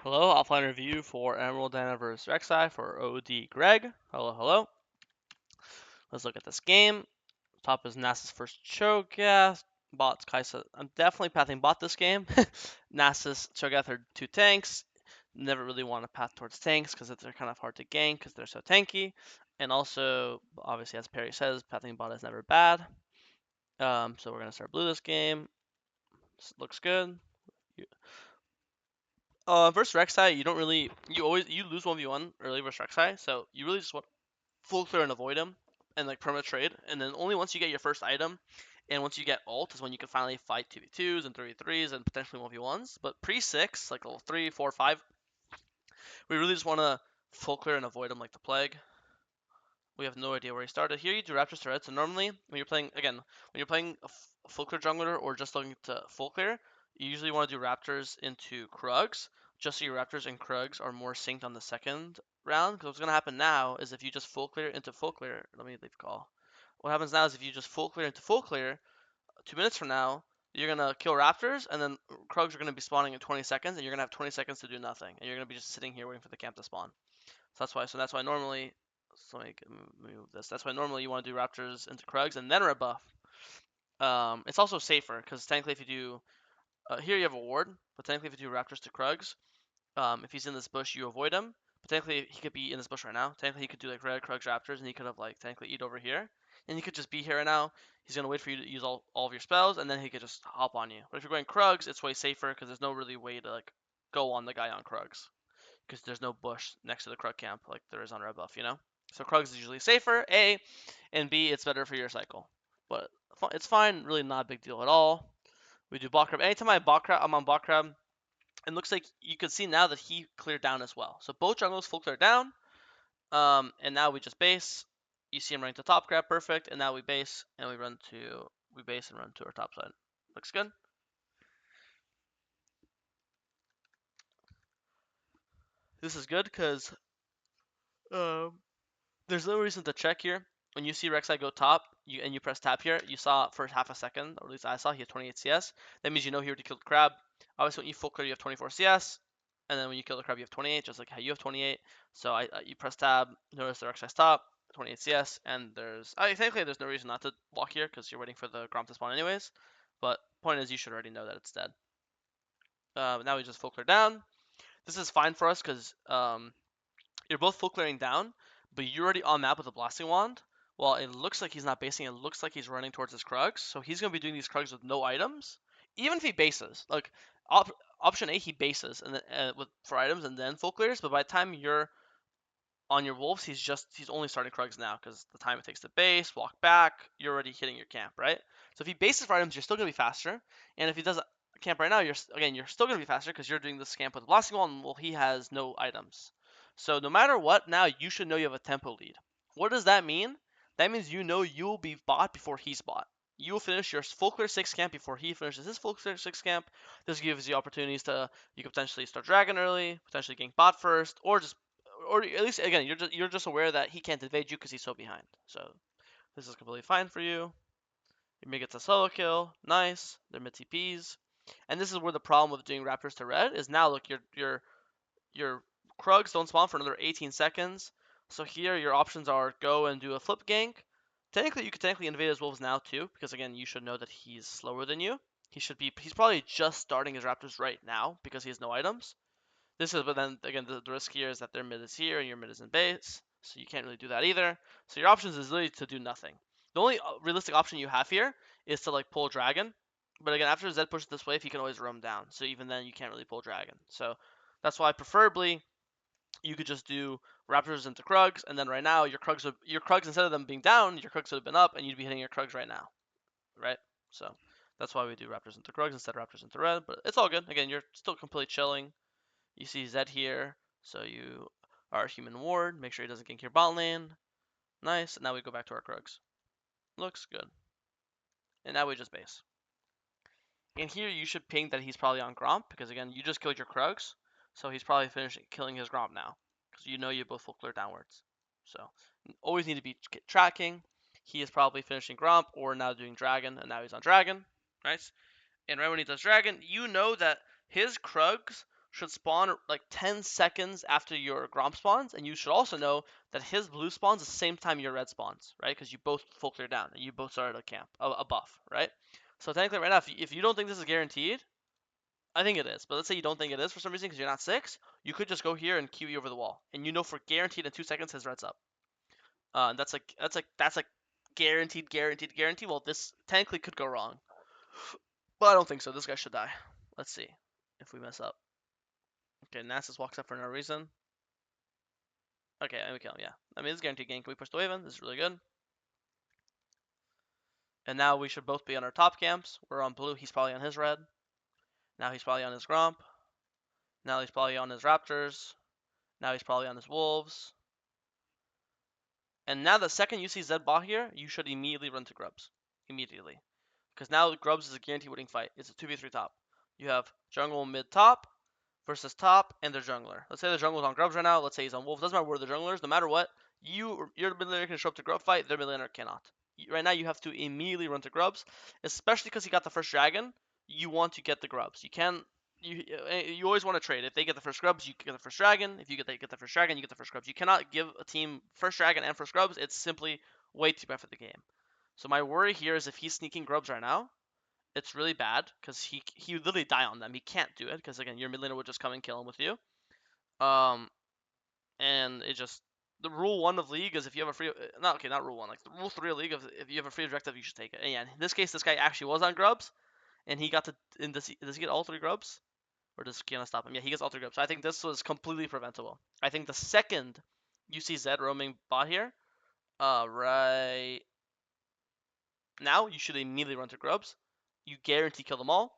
Hello, offline review for Emerald Dana vs Rek'Sai for OD Greg. Hello, hello. Let's look at this game. Top is Nasus first Cho'Gath. Bot's Kai'Sa. I'm definitely pathing bot this game. Nasus, Cho'Gath are two tanks. Never really want to path towards tanks because they're kind of hard to gank because they're so tanky. And also, obviously, as Perry says, pathing bot is never bad. So we're gonna start blue this game. This looks good. Versus Rek'Sai, you don't really you lose 1v1 early versus Rek'Sai, so you really just want full clear and avoid him and like perma trade, and then only once you get your first item and once you get ult is when you can finally fight 2v2s and 3v3s and potentially 1v1s. But pre 6, like level 3, 4, 5, we really just want to full clear and avoid him like the plague. We have no idea where he started. Here you do Raptors to red, so normally when you're playing, again, when you're playing a full clear jungler or just looking to full clear, you usually want to do Raptors into Krugs, just so your Raptors and Krugs are more synced on the second round. Because what's going to happen now is if you just full clear into full clear, let me leave call. What happens now is if you just full clear into full clear, 2 minutes from now, you're going to kill Raptors, and then Krugs are going to be spawning in 20 seconds, and you're going to have 20 seconds to do nothing. And you're going to be just sitting here waiting for the camp to spawn. So that's why normally, so let me move this. That's why normally you want to do Raptors into Krugs and then rebuff. It's also safer because technically if you do, here you have a ward, but technically if you do Raptors to Krugs, if he's in this bush you avoid him. But technically he could be in this bush right now. Technically he could do like red Krugs Raptors and he could have like technically eat over here. And he could just be here right now. He's gonna wait for you to use all of your spells and then he could just hop on you. But if you're going Krugs, it's way safer because there's no really way to like go on the guy on Krugs because there's no bush next to the Krug camp like there is on Red Buff, you know? So Krugs is usually safer, A, and B, it's better for your cycle. But it's fine, really not a big deal at all. We do bot crab. Anytime I'm on bot crab, it looks like you can see now that he cleared down as well. So both jungles full clear down, and now we just base. You see him running to top crab, perfect, and now we base and we base and run to our top side. Looks good. This is good because um, there's no reason to check here. When you see Rek'Sai go top, you press tap here, you saw for half a second, or at least I saw, he had 28 CS. That means you know he already killed the crab. Obviously, when you full clear, you have 24 CS, and then when you kill the crab, you have 28, just like how you have 28. So you press tab, notice the Rek'Sai's top, 28 CS, and technically there's no reason not to walk here because you're waiting for the Gromp to spawn anyways. But point is, you should already know that it's dead. Now we just full clear down. This is fine for us because you're both full clearing down, but you're already on map with a blasting wand. Well, it looks like he's not basing. It looks like he's running towards his Krugs. So he's gonna be doing these Krugs with no items. Even if he bases, like option A, he bases and then, for items and then full clears. But by the time you're on your wolves, he's only starting Krugs now because the time it takes to base, walk back, you're already hitting your camp, right? So if he bases for items, you're still gonna be faster. And if he does a camp right now, you're still gonna be faster because you're doing this camp with blasting wand. Well, he has no items. So no matter what, now you should know you have a tempo lead. What does that mean? That means you know you'll be bought before he's bought. You will finish your full clear 6 camp before he finishes his full clear 6 camp. This gives you opportunities to, you could potentially start dragon early, potentially gank bot first, or at least again you're just aware that he can't evade you because he's so behind. So this is completely fine for you. You make it a solo kill, nice. They're mid TPs, and this is where the problem with doing Raptors to red is now. Look, your Krugs don't spawn for another 18 seconds. So here your options are go and do a flip gank. Technically, you could technically invade his wolves now too, because again, you should know that he's slower than you. He's probably just starting his Raptors right now because he has no items. But then again, the risk here is that their mid is here and your mid is in base, so you can't really do that either. So your options is really to do nothing. The only realistic option you have here is to like pull dragon, but again, after Zed pushes this wave, he can always roam down. So even then, you can't really pull dragon. So that's why preferably you could just do Raptors into Krugs, and then right now your Krugs instead of them being down, your Krugs would have been up, and you'd be hitting your Krugs right now, right? So that's why we do Raptors into Krugs instead of Raptors into red, but it's all good. Again, you're still completely chilling. You see Zed here, so you are a human ward. Make sure he doesn't gank your bot lane. Nice. And now we go back to our Krugs. Looks good. And now we just base. And here you should ping that he's probably on Gromp, because again, you just killed your Krugs, so he's probably finishing killing his Gromp now, because you know you both full clear downwards. So always need to be tracking. He is probably finishing Gromp or now doing Dragon, and now he's on Dragon. Nice. And right when he does Dragon, you know that his Krugs should spawn like 10 seconds after your Gromp spawns, and you should also know that his blue spawns the same time your red spawns, right? Because you both full clear down, and you both started a camp, a buff, right? So technically right now, if you don't think this is guaranteed, I think it is. But let's say you don't think it is for some reason because you're not 6, you could just go here and QE over the wall, and you know for guaranteed in 2 seconds his red's up. That's like guaranteed. Well, this technically could go wrong, but I don't think so. This guy should die. Let's see if we mess up. Okay, Nasus walks up for no reason. Okay, and we kill him, yeah. I mean, this is guaranteed gain. Can we push the wave in? This is really good. And now we should both be on our top camps. We're on blue. He's probably on his red. Now he's probably on his Gromp. Now he's probably on his Raptors. Now he's probably on his Wolves. And now the second you see Zed bot here, you should immediately run to Grubs. Immediately. Because now Grubs is a guaranteed winning fight. It's a 2v3 top. You have jungle mid top versus top and their jungler. Let's say the jungler's on Grubs right now. Let's say he's on Wolves. Doesn't matter where the jungler is. No matter what, your mid laner can show up to Grub fight. Their mid laner cannot. Right now you have to immediately run to Grubs, especially because he got the first dragon. You want to get the Grubs. You can. You always want to trade. If they get the first Grubs, you get the first dragon. If you get the first dragon, you get the first Grubs. You cannot give a team first dragon and first Grubs. It's simply way too bad for the game. So my worry here is if he's sneaking Grubs right now, it's really bad because he would literally die on them. He can't do it because again your mid laner would just come and kill him with you. And it just the rule 1 of League is if you have a free not rule 1, like the rule 3 of League of if you have a free objective you should take it. And yeah, in this case this guy actually was on Grubs, and he got to does he get all 3 Grubs? Or does Kiana stop him? Yeah, he gets all 3 Grubs. So I think this was completely preventable. I think the second you see Zed roaming bot here, right now, you should immediately run to Grubs. You guarantee kill them all.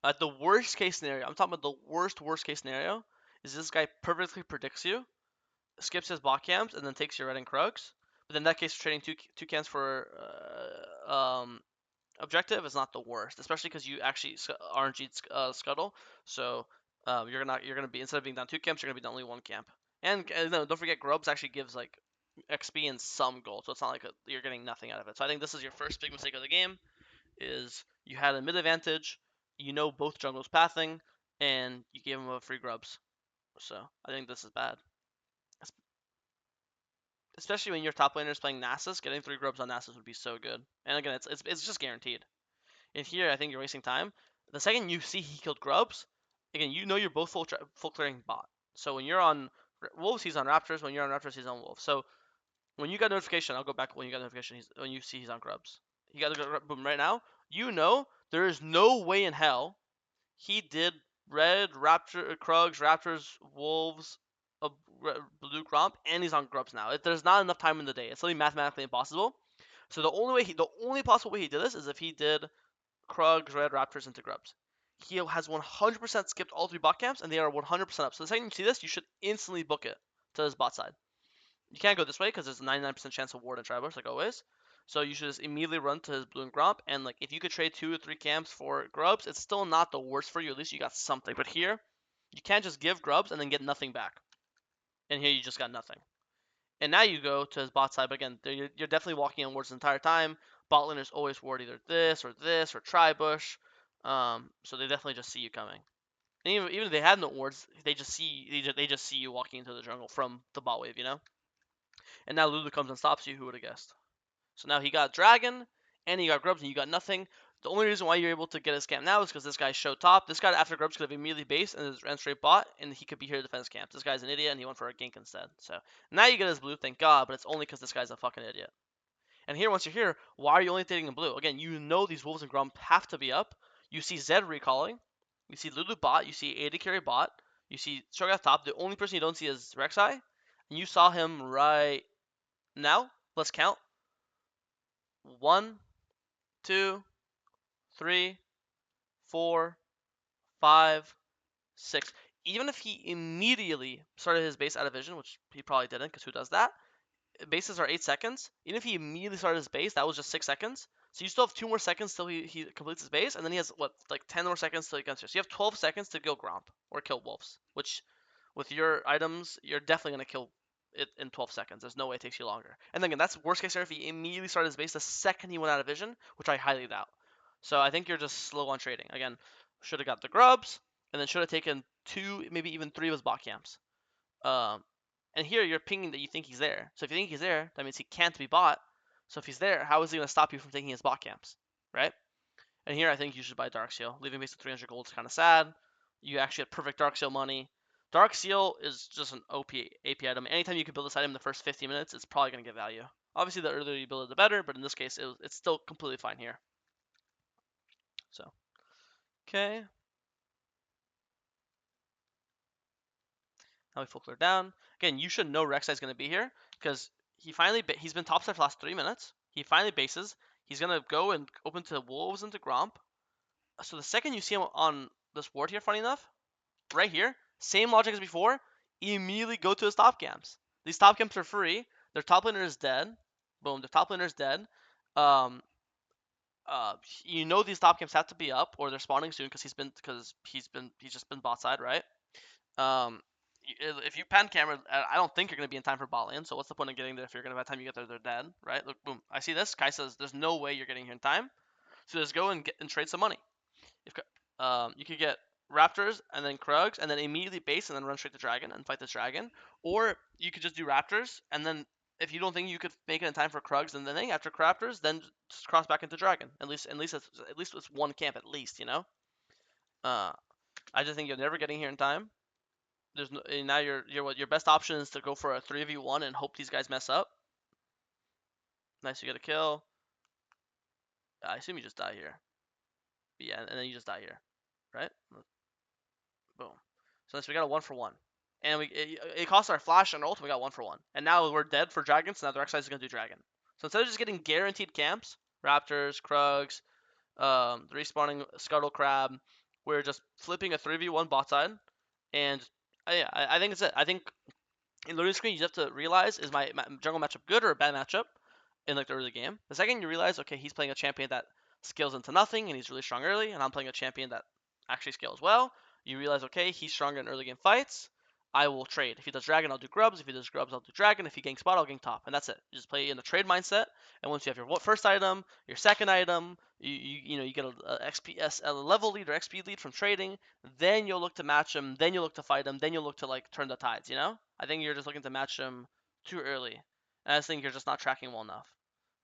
At the worst case scenario, I'm talking about the worst case scenario, is this guy perfectly predicts you, skips his bot camps, and then takes your red and Krugs. But in that case, trading two camps for objective is not the worst, especially because you actually RNG'd Scuttle. So you're gonna be, instead of being down 2 camps, you're gonna be down only 1 camp. And no, don't forget Grubs actually gives like XP and some gold, so it's not like you're getting nothing out of it. So I think this is your first big mistake of the game, is you had a mid advantage, you know both jungles pathing, and you gave him a free Grubs. So I think this is bad. Especially when your top laner is playing Nasus, getting 3 Grubs on Nasus would be so good. And again, it's just guaranteed. And here, I think you're wasting time. The second you see he killed Grubs, again, you know you're both full clearing bot. So when you're on Wolves, he's on Raptors. When you're on Raptors, he's on Wolves. So when you got notification, I'll go back when you got notification. When you see he's on Grubs, he got the boom right now. You know there is no way in hell he did red Raptor Krugs, Raptors, Wolves, a blue Gromp, and he's on Grubs now. There's not enough time in the day. It's literally mathematically impossible. So the only possible way he did this is if he did Krugs, red Raptors into Grubs. He has 100% skipped all 3 bot camps, and they are 100% up. So the second you see this, you should instantly book it to his bot side. You can't go this way because there's a 99% chance of ward and Tribush, like always. So you should just immediately run to his blue and Gromp, and like if you could trade 2 or 3 camps for Grubs, it's still not the worst for you. At least you got something. But here, you can't just give Grubs and then get nothing back. And here you just got nothing. And now you go to his bot side, but again, you're definitely walking on wards the entire time. Bot laners always ward either this or Tribush. So they definitely just see you coming. And even if they had no wards, they just see you walking into the jungle from the bot wave, you know. And now Lulu comes and stops you. Who would have guessed? So now he got Dragon, and he got Grubs, and you got nothing. The only reason why you're able to get his camp now is because this guy showed top. This guy after Grubs could have immediately based and ran straight bot, and he could be here to defend his camp. This guy's an idiot, and he went for a gank instead. So now you get his blue, thank God, but it's only because this guy's a fucking idiot. And here, once you're here, why are you only taking in blue? Again, you know these Wolves and Grump have to be up. You see Zed recalling. You see Lulu bot. You see AD carry bot. You see Shogat top. The only person you don't see is Rek'Sai. And you saw him right now. Let's count. 1, 2, 3, 4, 5, 6. Even if he immediately started his base out of vision, which he probably didn't, because who does that? Bases are 8 seconds. Even if he immediately started his base, that was just 6 seconds. So you still have 2 more seconds till he completes his base, and then he has, what, like 10 more seconds till he gets here. So you have 12 seconds to kill Gromp, or kill Wolves, which, with your items, you're definitely going to kill it in 12 seconds. There's no way it takes you longer. And then again, that's worst case scenario if he immediately started his base the second he went out of vision, which I highly doubt. So I think you're just slow on trading. Again, should have got the Grubs, and then should have taken 2, maybe even 3 of his bot camps. And here you're pinging that you think he's there. So if you think he's there, that means he can't be bot. So if he's there, how is he going to stop you from taking his bot camps, right? And here I think you should buy Dark Seal. Leaving base at 300 gold is kind of sad. You actually have perfect Dark Seal money. Dark Seal is just an OP AP item. Anytime you can build this item in the first 50 minutes, it's probably going to get value. Obviously, the earlier you build it, the better, but in this case, it's still completely fine here. So, okay. Now we full clear down. Again, you should know Rek'Sai is going to be here because he's been topside for the last 3 minutes. He finally bases. He's going to go and open to Wolves into Gromp. So the second you see him on this ward here, funny enough, right here, same logic as before, immediately go to his top camps. These top camps are free. Their top laner is dead. Boom, the top laner is dead. You know these top camps have to be up or they're spawning soon because he's just been bot side, right? If you pan camera, I don't think you're going to be in time for bot lane, so what's the point of getting there if you're going to, by the time you get there, they're dead, right? Look, boom, I see this. Kai says there's no way you're getting here in time, so just go and trade some money. You could get Raptors and then Krugs and then immediately base and then run straight to Dragon and fight this Dragon, or you could just do Raptors and then if you don't think you could make it in time for Krugs and then after Raptors, then just cross back into Dragon. At least it's one camp at least, you know. I just think you're never getting here in time. There's no, now your best option is to go for a 3v1 and hope these guys mess up. Nice, you get a kill. I assume you just die here. Yeah, and then you just die here, right? Boom. So we got a 1-for-1. And it cost our flash and ult, we got 1-for-1. And now we're dead for dragons, so now the Rek'Sai is going to do dragon. So instead of just getting guaranteed camps, Raptors, Krugs, respawning Scuttle Crab, we're just flipping a 3v1 bot side. And yeah, I think it's it. I think in loading screen, you have to realize, is my jungle matchup good or a bad matchup in like the early game? The second you realize, okay, he's playing a champion that scales into nothing and he's really strong early, and I'm playing a champion that actually scales well, you realize, okay, he's stronger in early game fights, I will trade. If he does dragon, I'll do grubs. If he does grubs, I'll do dragon. If he ganks bot, I'll gank top. And that's it. You just play in the trade mindset. And once you have your first item, your second item, you get a level lead or XP lead from trading, then you'll look to match him, then you'll look to fight him, then you'll look to like turn the tides, you know? I think you're just looking to match him too early. And I just think you're just not tracking well enough,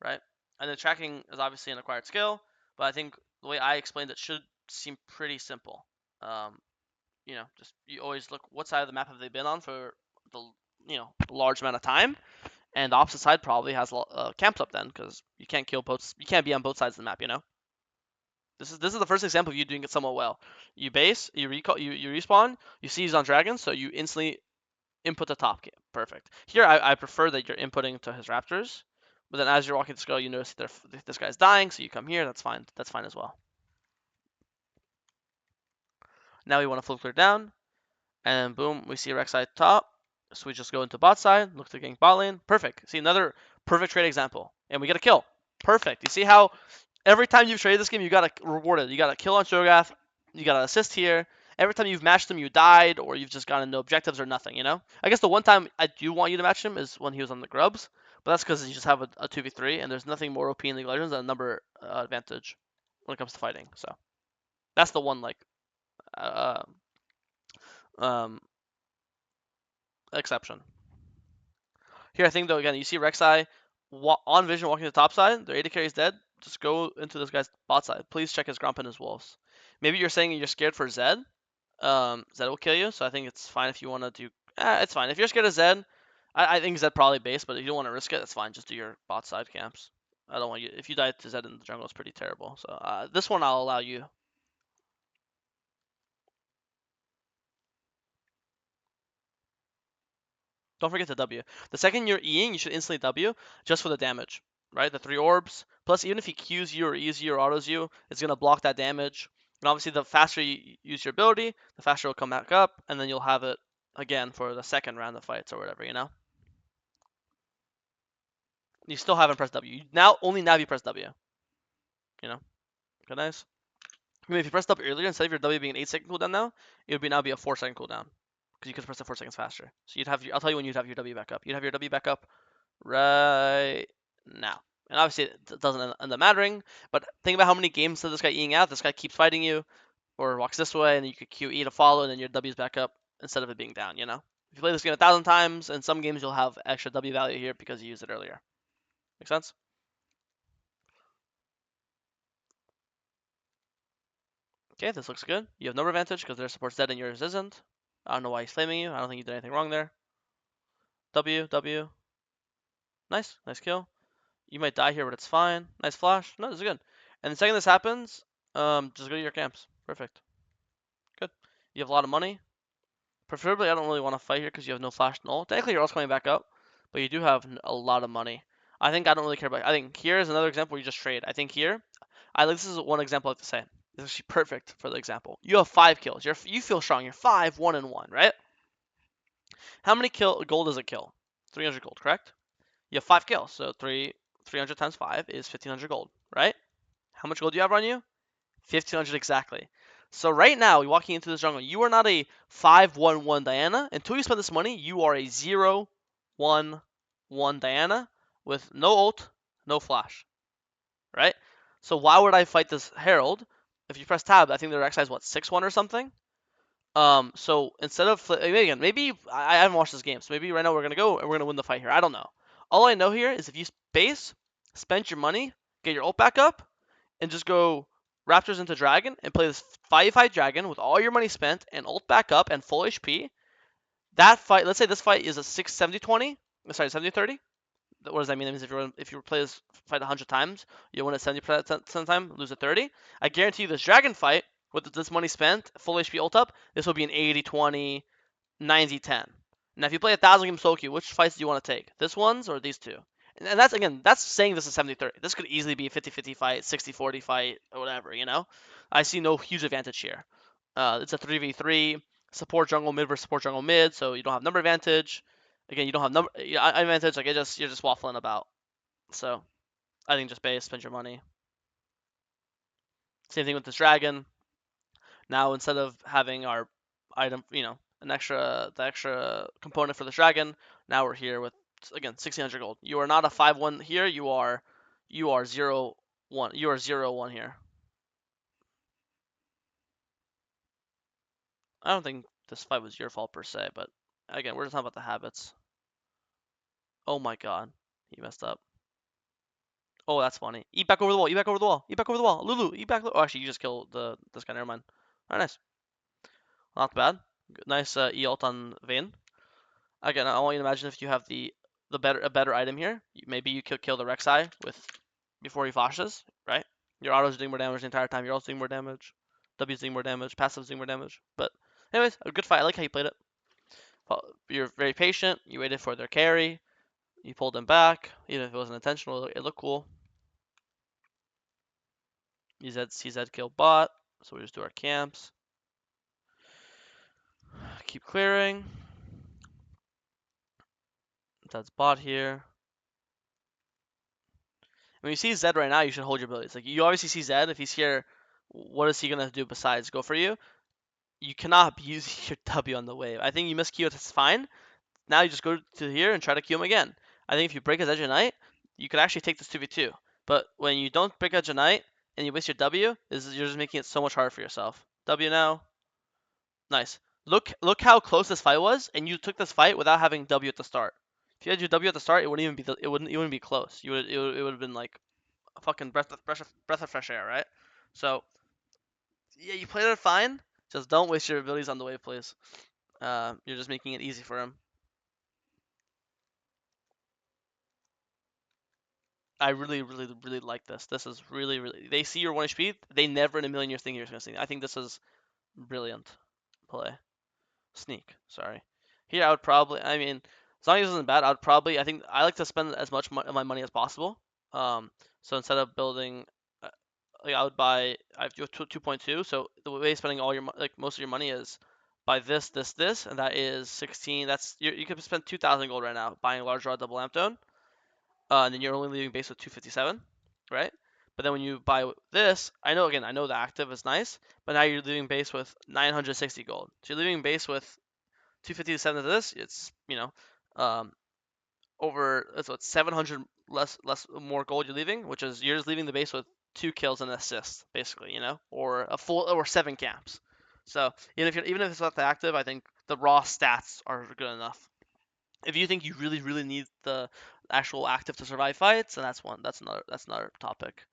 right? And the tracking is obviously an acquired skill, but I think the way I explained it should seem pretty simple. Just you always look what side of the map have they been on for the large amount of time, and the opposite side probably has camps up then because you can't be on both sides of the map. This is the first example of you doing it somewhat well. You base, you respawn, you see he's on dragon, so you instantly input the top camp. Perfect. Here I prefer that you're inputting to his raptors, but then as you're walking to scale, you notice that this guy's dying, so you come here. That's fine. That's fine as well. Now we want to flow clear down. And boom, we see Rek'Sai top. So we just go into bot side, look to gank bot lane. Perfect. See, another perfect trade example. And we get a kill. Perfect. You see how every time you've traded this game, you got rewarded. You got a kill on Shogath. You got an assist here. Every time you've matched him, you died, or you've just gotten no objectives or nothing, you know? I guess the one time I do want you to match him is when he was on the grubs. But that's because you just have a 2v3, and there's nothing more OP in League of Legends than a number advantage when it comes to fighting. So that's the one, like, exception. Here, I think, though, again, you see Rek'Sai on vision walking to the top side. Their AD carry is dead. Just go into this guy's bot side. Please check his Gromp and his Wolves. Maybe you're saying you're scared for Zed. Zed will kill you, so I think it's fine if you want to do... it's fine. If you're scared of Zed, I think Zed probably base, but if you don't want to risk it, that's fine. Just do your bot side camps. I don't want you... If you die to Zed in the jungle, it's pretty terrible. So this one I'll allow you. Don't forget to W. The second you're Eing, you should instantly W just for the damage, right? The 3 orbs. Plus, even if he Qs you or E's you or autos you, it's going to block that damage. And obviously, the faster you use your ability, the faster it'll come back up, and then you'll have it again for the second round of fights or whatever, you know? You still haven't pressed W. Only now you press W. You know? Okay, nice. I mean, if you pressed up earlier, instead of your W being an 8-second cooldown now, it would now be a 4-second cooldown. Because you could press it 4 seconds faster. So I'll tell you when you'd have your W back up. You'd have your W back up right now. And obviously it doesn't end up mattering, but think about how many games does this guy eating out. This guy keeps fighting you, or walks this way, and then you could QE to follow, and then your W's back up instead of it being down, you know? If you play this game 1,000 times, in some games you'll have extra W value here because you used it earlier. Make sense? Okay, this looks good. You have number advantage because their support's dead and yours isn't. I don't know why he's flaming you. I don't think you did anything wrong there. W, W. Nice, nice kill. You might die here, but it's fine. Nice flash. No, this is good. And the second this happens, just go to your camps. Perfect. Good. You have a lot of money. Preferably, I don't really want to fight here because you have no flash null. Technically, you're also coming back up, but you do have a lot of money. I think I don't really care about. I think here is another example where you just trade. I think here, this is one example I have to say. It's actually perfect for the example. You have 5 kills. You feel strong. You're 5, 1 and 1, right? How many gold does it kill? 300 gold, correct? You have 5 kills, so 300 times 5 is 1,500 gold, right? How much gold do you have on you? 1,500 exactly. So right now, walking into this jungle, you are not a 5-1-1 Diana. Until you spend this money, you are a 0-1-1 Diana with no ult, no flash, right? So why would I fight this Herald? If you press tab, I think their Rek'Sai is what, 6-1 or something? So instead of maybe I haven't watched this game, so maybe right now we're gonna go and we're gonna win the fight here. I don't know. All I know here is if you base, spend your money, get your ult back up, and just go Raptors into Dragon and play this 5-5 Dragon with all your money spent and ult back up and full HP. That fight, let's say this fight is a 70-20, sorry 70-30. What does that mean? That means if you play this fight 100 times, you win at 70% of the time, lose at 30. I guarantee you this Dragon fight, with this money spent, full HP ult up, this will be an 80-20, 90-10. Now, if you play 1,000 game solo queue, which fights do you want to take? This ones or these two? And that's, again, that's saying this is 70-30. This could easily be a 50-50 fight, 60-40 fight, or whatever, you know? I see no huge advantage here. It's a 3v3, support jungle mid versus support jungle mid, so you don't have number advantage. Again, you don't have number advantage, like, you're just waffling about. So, I think just base, spend your money. Same thing with this dragon. Now, instead of having our item, the extra component for the dragon, now we're here with, again, 1,600 gold. You are not a 5-1 here. You are 0-1. You are 0-1 here. I don't think this fight was your fault per se, but again, we're just talking about the habits. Oh my god, he messed up. Oh, that's funny. Eat back over the wall. Eat back over the wall. Eat back over the wall. Lulu, eat back. Oh, actually, you just killed this guy. Never mind. All right, nice. Not bad. Nice E ult on Vayne. Again, I want you to imagine if you have a better item here. Maybe you could kill the Rek'Sai before he flashes, right? Your auto's doing more damage the entire time. You're also doing more damage. W's doing more damage. Passive's doing more damage. But anyways, a good fight. I like how you played it. You're very patient. You waited for their carry. You pulled them back, even if it wasn't intentional. It looked cool. CZ kill bot. So we just do our camps. Keep clearing. That's bot here. When you see Zed right now, you should hold your abilities. Like, you obviously see Zed. If he's here, what is he gonna do besides go for you? You cannot be using your W on the wave. I think you miss Q, it's fine. Now you just go to here and try to Q him again. I think if you break his Edge of Night, you could actually take this 2v2. But when you don't break Edge of Night and you waste your W, you're just making it so much harder for yourself. W now. Nice. Look how close this fight was, and you took this fight without having W at the start. If you had your W at the start, it wouldn't even be close. It would have been like a fucking breath of fresh air, right? So yeah, you played it fine. Just don't waste your abilities on the wave, please. You're just making it easy for him. I really, really, really like this. This is really, really. They see your 1 HP. They never in a million years think you're gonna see. I think this is brilliant play. Sneak. Sorry. Here I would probably. I mean, as long as it isn't bad, I would probably. I think I like to spend as much of my money as possible. So instead of building, like I would buy. I have 2.2. So the way spending all your most of your money is buy this, this, and that is 16. That's you could spend 2,000 gold right now buying a large rod double lamp dome. And then you're only leaving base with 257, right? But then when you buy this, I know the active is nice, but now you're leaving base with 960 gold. So you're leaving base with 257 of this. It's um, over, that's what, 700 less more gold you're leaving, which is you're just leaving the base with 2 kills and an assist, basically, you know, or a full or 7 camps. So even if it's not that active, I think the raw stats are good enough. If you think you really need the actual active to survive fights, then that's another topic.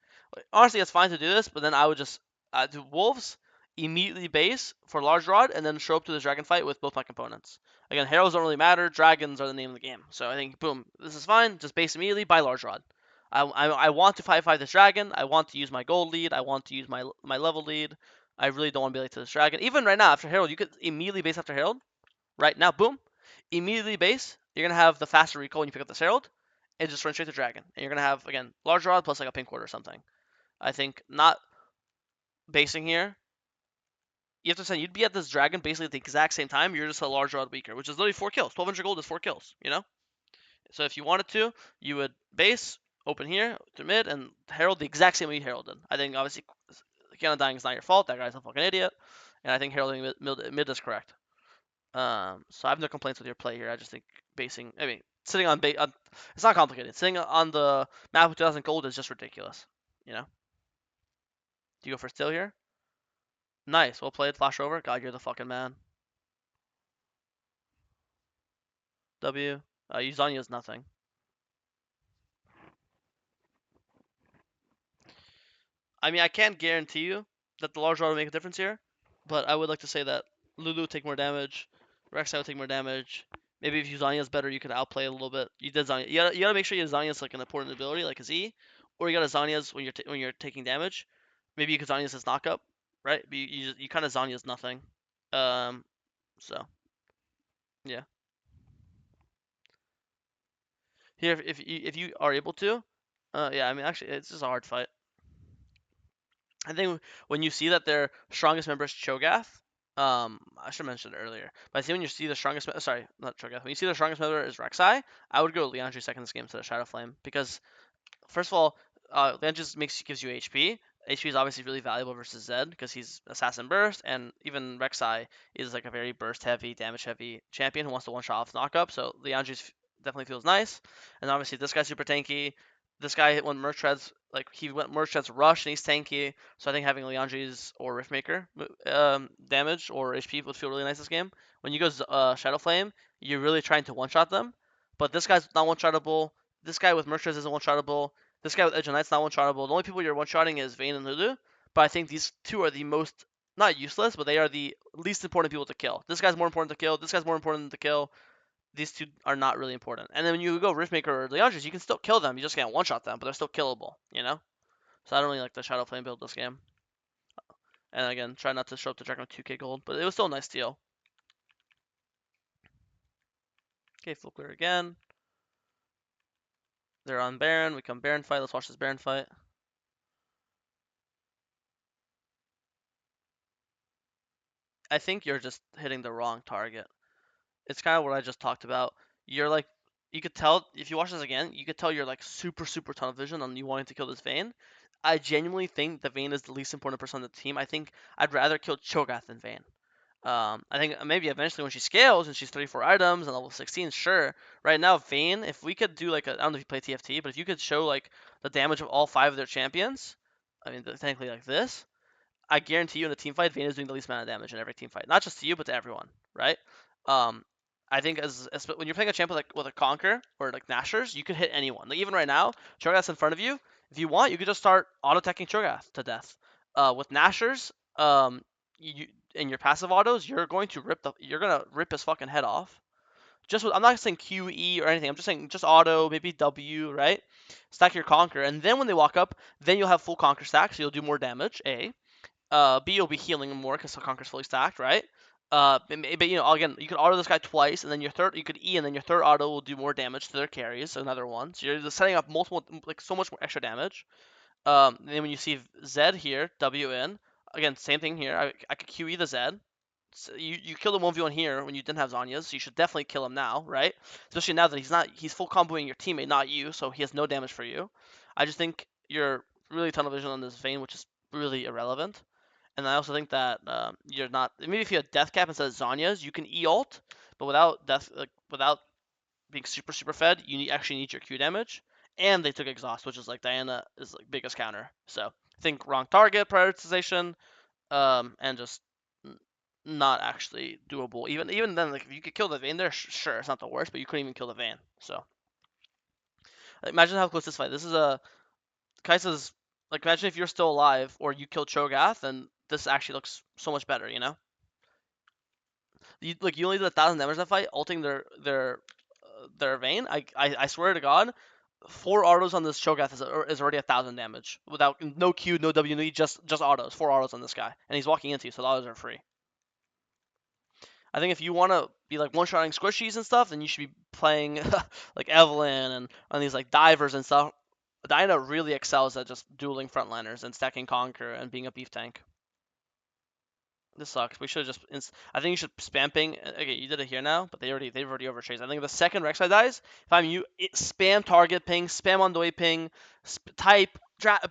Honestly, it's fine to do this, but then I would just do wolves, immediately base for large rod, and then show up to the dragon fight with both my components. Again, heralds don't really matter. Dragons are the name of the game. So I think boom, this is fine. Just base immediately, buy large rod. I want to 5-5 this dragon. I want to use my gold lead. I want to use my level lead. I really don't want to be late to this dragon. Even right now, after herald, you could immediately base after herald. Right now, boom, immediately base. You're gonna have the faster recall when you pick up the herald, and just run straight to dragon. And you're gonna have again large rod plus like a pink ward or something. I think not basing here. You have to say you'd be at this dragon basically at the exact same time. You're just a large rod weaker, which is literally 4 kills. 1200 gold is 4 kills. You know. So if you wanted to, you would base open here to mid and herald the exact same way you heralded. I think obviously Kiana dying is not your fault. That guy's a fucking idiot, and I think heralding mid is correct. So I have no complaints with your play here. I just think basing. I mean, sitting on base. It's not complicated. Sitting on the map with 2,000 gold is just ridiculous. You know. Do you go for steal here? Nice. Well played. Flash over. God, you're the fucking man. W. Uzania is nothing. I mean, I can't guarantee you that the large rod will make a difference here, but I would like to say that Lulu would take more damage, Rek'Sai would take more damage. Maybe if Uzania is better, you could outplay a little bit. You did Zanya. You gotta make sure you Zanya's like an important ability, like his E, or you got Zanya's when you're taking damage. Maybe you could Zanya's his knockup, right? But you kind of Zanya's nothing. Um, so yeah. Here, if you are able to, yeah. I mean, actually, it's just a hard fight. I think when you see that their strongest member is Cho'Gath, I should have mentioned it earlier. But I think when you see the strongest, sorry, not Cho'Gath. When you see the strongest member is Rek'Sai, I would go Liandry second this game instead of Shadow Flame because first of all, Liandry gives you HP. HP is obviously really valuable versus Zed because he's Assassin Burst, and even Rek'Sai is like a very burst heavy, damage heavy champion who wants to one shot off knockup. So Liandry definitely feels nice, and obviously this guy's super tanky. This guy when Merc Treads he went Merc Treads rush and he's tanky. So I think having Liandry's or Riftmaker damage or HP would feel really nice this game. When you go Shadow Flame, you're really trying to one shot them, but this guy's not one shotable. This guy with Merc Treads isn't one shotable. This guy with Edge of Knight's not one-shottable. The only people you're one-shotting is Vayne and Lulu, but I think these two are the most, not useless, but they are the least important people to kill. This guy's more important to kill. This guy's more important to kill. These two are not really important. And then when you go Riftmaker or Liandry's, you can still kill them. You just can't one-shot them, but they're still killable, you know? So I don't really like the Shadow Flame build this game. And again, try not to show up to Dragon with 2k gold, but it was still a nice deal. Okay, full clear again. They're on Baron. We come Baron fight. Let's watch this Baron fight. I think you're just hitting the wrong target. It's kind of what I just talked about. You're like, you could tell if you watch this again, you could tell you're like super tunnel vision on you wanting to kill this Vayne. I genuinely think the Vayne is the least important person on the team. I think I'd rather kill Cho'Gath than Vayne. I think maybe eventually when she scales and she's 34 items and level 16, sure. Right now, Vayne, if we could do like I don't know if you play TFT, but if you could show like the damage of all 5 of their champions, I mean technically like this, I guarantee you in a team fight, Vayne is doing the least amount of damage in every team fight. Not just to you, but to everyone, right? Um, I think as when you're playing a champion like with a Conquer or like Nashers, you could hit anyone. Like even right now, Cho'Gath's in front of you. If you want, you could just start auto-attacking Cho'Gath to death. With Nashers, you in your passive autos, you're gonna rip his fucking head off. I'm not saying QE or anything. I'm just saying just auto, maybe W, right? Stack your Conquer, and then when they walk up, then you'll have full Conquer stack, so you'll do more damage. A. B will be healing more because Conquer's fully stacked, right? But again, you could auto this guy twice, and then you could E, and then your third auto will do more damage to their carries. So another one. So you're just setting up multiple, like so much more extra damage. And then when you see Zed here, W in, again, same thing here. I could QE the Zed. So you killed him 1v1 here when you didn't have Zanya's, so you should definitely kill him now, right? Especially now that he's full comboing your teammate, not you, so he has no damage for you. I just think you're really tunnel vision on this Vayne, which is really irrelevant. And I also think that you're not. Maybe if you had Death Cap instead of Zanya's, you can E ult, but without being super fed, actually need your Q damage. And they took exhaust, which is like Diana is like biggest counter. So think wrong target prioritization, and just not actually doable. Even then, like if you could kill the Vayne there, sure, it's not the worst, but you couldn't even kill the Vayne. So imagine how close this fight. This is a Kai'Sa's like imagine if you're still alive or you kill Cho'Gath, and this actually looks so much better. You know, you only did 1,000 damage in that fight, ulting their Vayne. I swear to God, 4 autos on this Cho'Gath is already 1,000 damage without no Q, no W, no E, just autos. 4 autos on this guy, and he's walking into you, so the autos are free. I think if you want to be like one-shotting squishies and stuff, then you should be playing like Evelynn and on these like divers and stuff. Diana really excels at just dueling frontliners and stacking Conquer and being a beef tank. This sucks. We should have just. I think you should spam ping. Okay, you did it here now, but they've already overchased. I think the second Rek'Sai dies, if I'm you, spam target ping, spam on the way ping, type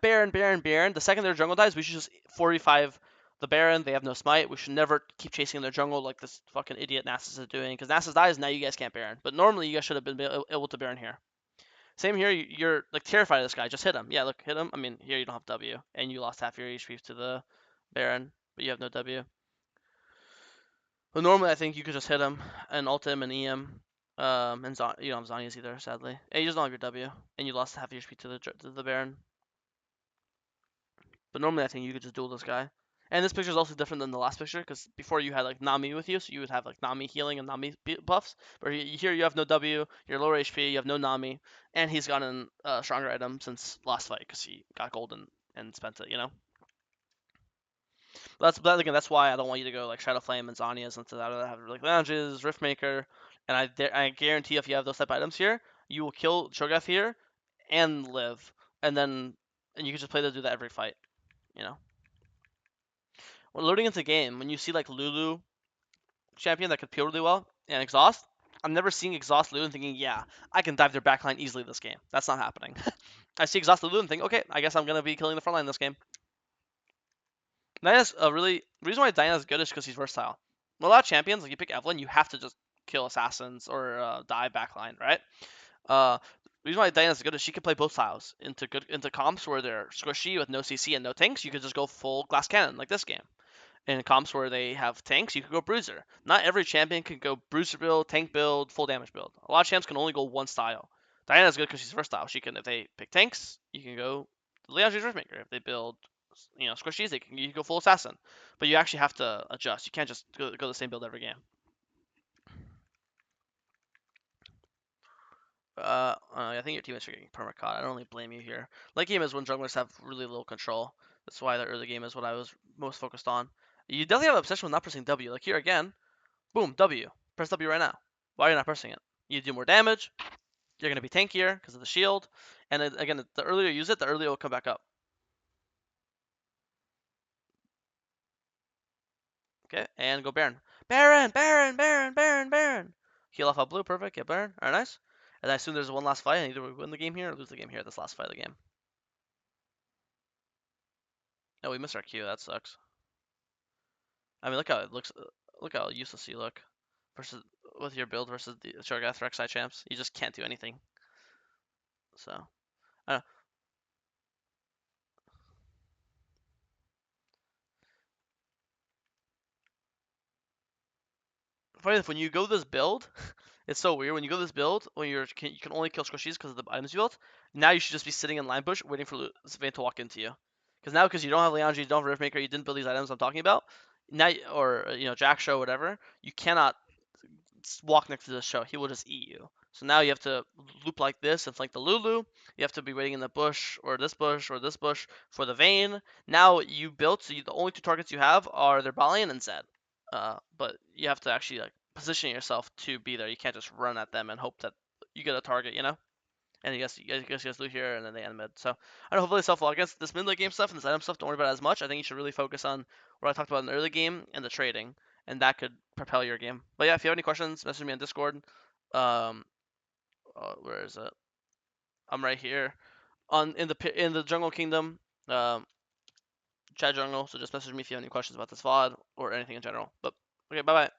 Baron, Baron, Baron. The second their jungle dies, we should just 45 the Baron. They have no smite. We should never keep chasing their jungle like this fucking idiot Nasus is doing. Because Nasus dies, now you guys can't Baron. But normally you guys should have been able to Baron here. Same here. You're like terrified of this guy. Just hit him. Yeah, look, hit him. I mean, here you don't have W, and you lost half your HP to the Baron, but you have no W. But normally I think you could just hit him and ult him and EM. And you don't have Zhonya's either, sadly. And you just don't have your W, and you lost half your HP to the Baron. But normally I think you could just duel this guy. And this picture is also different than the last picture, because before you had like Nami with you, so you would have like Nami healing and Nami buffs. But here you have no W, you're lower HP, you have no Nami, and he's gotten a stronger item since last fight, because he got golden and spent it, you know? That's why I don't want you to go like Shadow Flame and Zhonya's into that. I have like Lounges, Riftmaker, and I guarantee if you have those type items here, you will kill Cho'Gath here and live, and you can just play to do that every fight, you know. When loading into the game, when you see like Lulu champion that could peel really well and exhaust, I'm never seeing exhaust Lulu and thinking, yeah, I can dive their backline easily this game. That's not happening. I see exhaust Lulu and think, okay, I guess I'm gonna be killing the frontline this game. Diana's a really the reason why Diana's good is because he's versatile. A lot of champions, like you pick Evelynn, you have to just kill assassins or die backline, right? The reason why Diana's good is she can play both styles into comps where they're squishy with no CC and no tanks. You could just go full glass cannon like this game. In comps where they have tanks, you could go bruiser. Not every champion can go bruiser build, tank build, full damage build. A lot of champs can only go one style. Diana's good because she's versatile. She can, if they pick tanks, you can go Lianji's Riftmaker. If they build squishies, you can go full assassin. But you actually have to adjust. You can't just go the same build every game. I think your teammates are getting permacaught. I don't really blame you here. Late game is when junglers have really little control. That's why the early game is what I was most focused on. You definitely have an obsession with not pressing W. Like here again, boom, W. Press W right now. Why are you not pressing it? You do more damage. You're gonna be tankier because of the shield. And then, again, the earlier you use it, the earlier it will come back up. Okay, and go Baron. Baron, Baron, Baron, Baron, Baron. Heal off a blue, perfect. Get Baron. Alright, nice. And I assume there's one last fight, and either we win the game here or lose the game here. This last fight of the game. Oh, we missed our Q. That sucks. I mean, look how it looks. Look how useless you look. Versus with your build versus the Cho'Gath Rek'Sai champs, you just can't do anything. So, I don't know. Funny enough, when you go this build, it's so weird. When you go this build, when you can only kill squishies because of the items you built. Now you should just be sitting in line bush waiting for Sylvain to walk into you. Because you don't have Lianji, you don't have Riftmaker, you didn't build these items I'm talking about. Now, or Jack Show, whatever, you cannot walk next to the show. He will just eat you. So now you have to loop like this and flank the Lulu. You have to be waiting in the bush or this bush or this bush for the Vayne. Now you built, so the only two targets you have are their Balian and Zed. But you have to actually like position yourself to be there. You can't just run at them and hope that you get a target, you know? And you guys loot here and then they end mid. So I don't know, hopefully self-log against this mid-late game stuff and this item stuff, don't worry about it as much. I think you should really focus on what I talked about in the early game and the trading, and that could propel your game. But yeah, if you have any questions, message me on Discord. Where is it? I'm right here in the Jungle Kingdom, chat jungle. So just message me if you have any questions about this VOD or anything in general. But okay, bye bye.